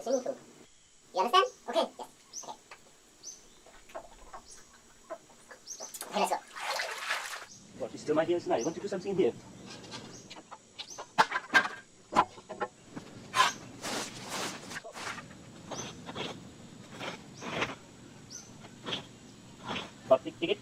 swimming pool. You understand? Okay. Yes. Okay, let's go. What is still my here tonight? You want to do something here? But ticket.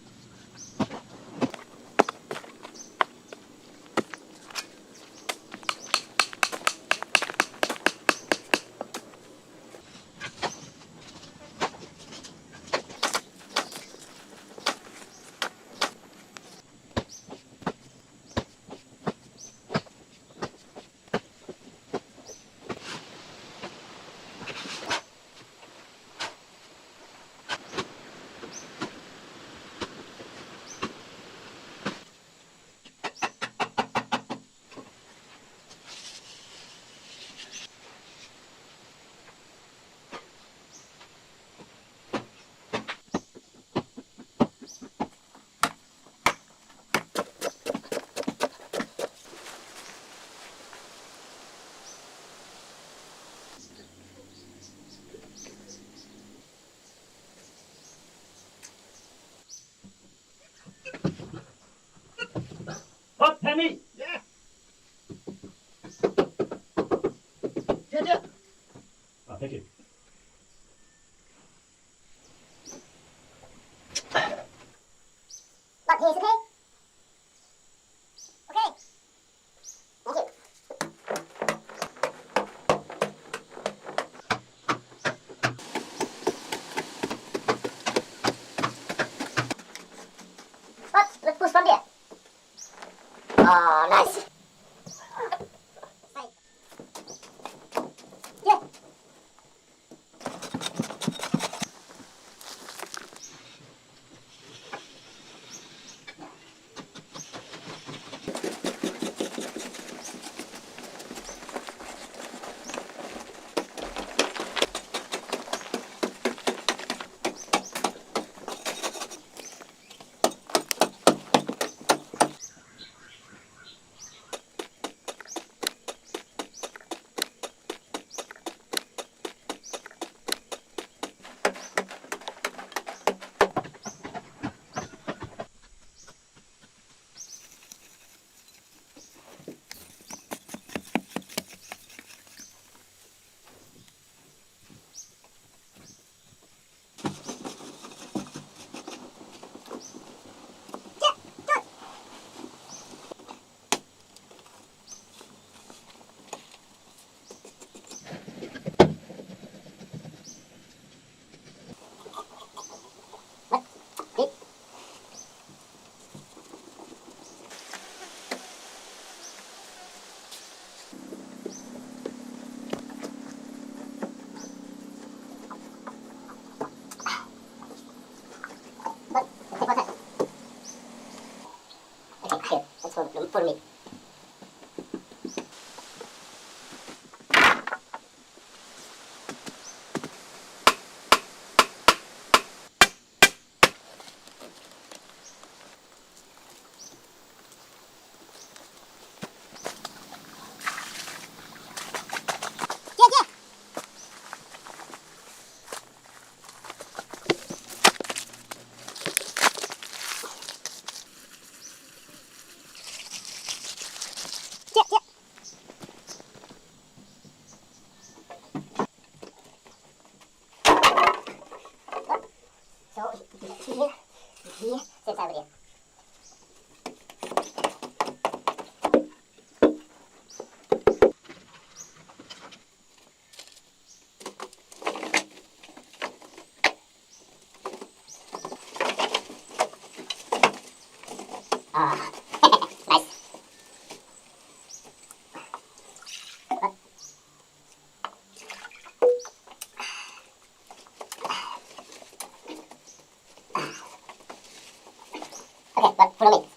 Hot Penny! Yeah. Yeah. Oh, thank you. Look, he's okay? Okay. Thank you. What? Let's push from there. Oh, nice. Hey. Yeah. Okay, that's for me. So, here, sits over here. Ah, nice. Okay, but follow me.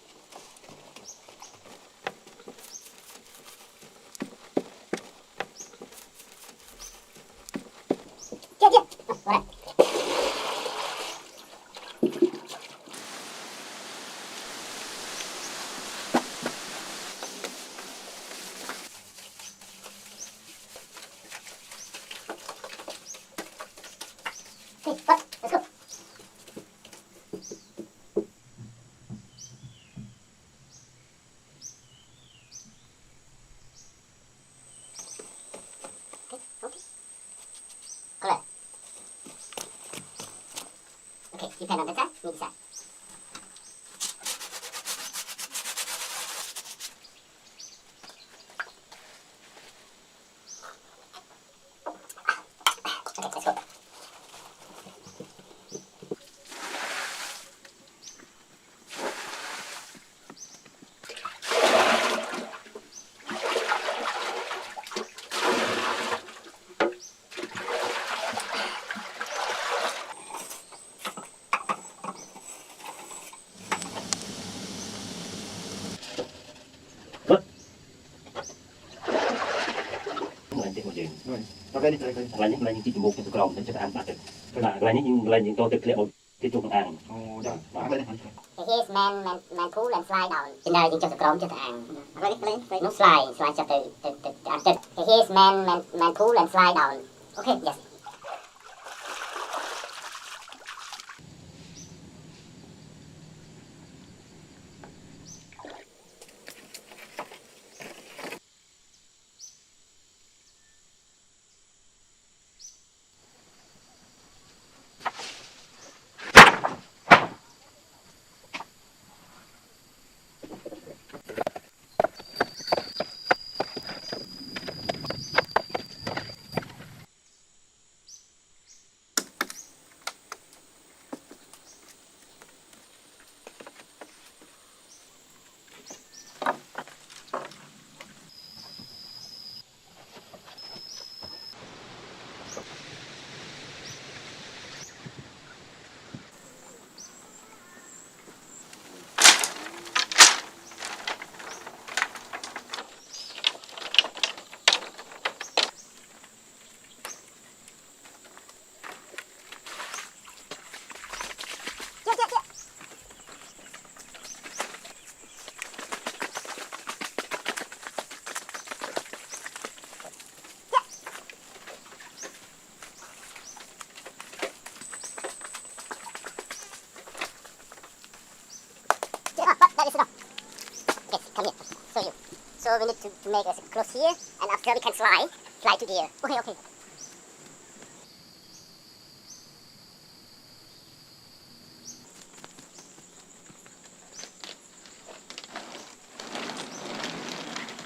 Yeah. Oh, alright. Okay, what? Let's go. Okay, okay. Color. Okay, you pen on the side, me the side. Okay, let's go. What? Lại tiếng một gì? Rồi. Tao cái đi chơi coi. Lại những cái một cái cọng để cho ta ăn bát được. Cái lại những tôi thực liệu cái chung ăn. Ồ, dạ. Tao cái đi. Okay, here's man pull and slide down. In there, you just chrome, just hang. No slide just the okay, here's man pull and slide down. Okay, yes. That is enough. Okay, come here. Show you. So we need to make a close here, and after we can slide to the air. Okay, okay.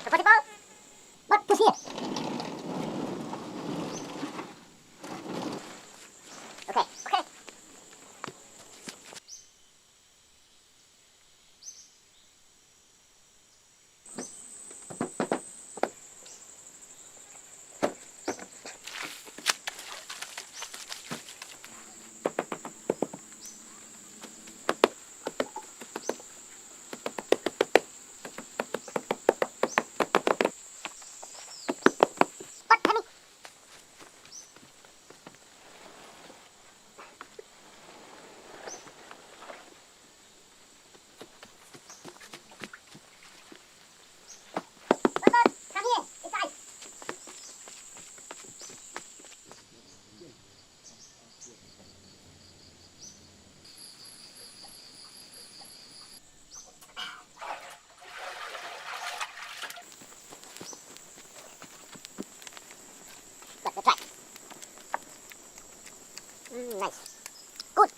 Comfortable? What? Push here. Okay, okay. What? Coming. What? Come here. Inside. Let's try. Nice. Good.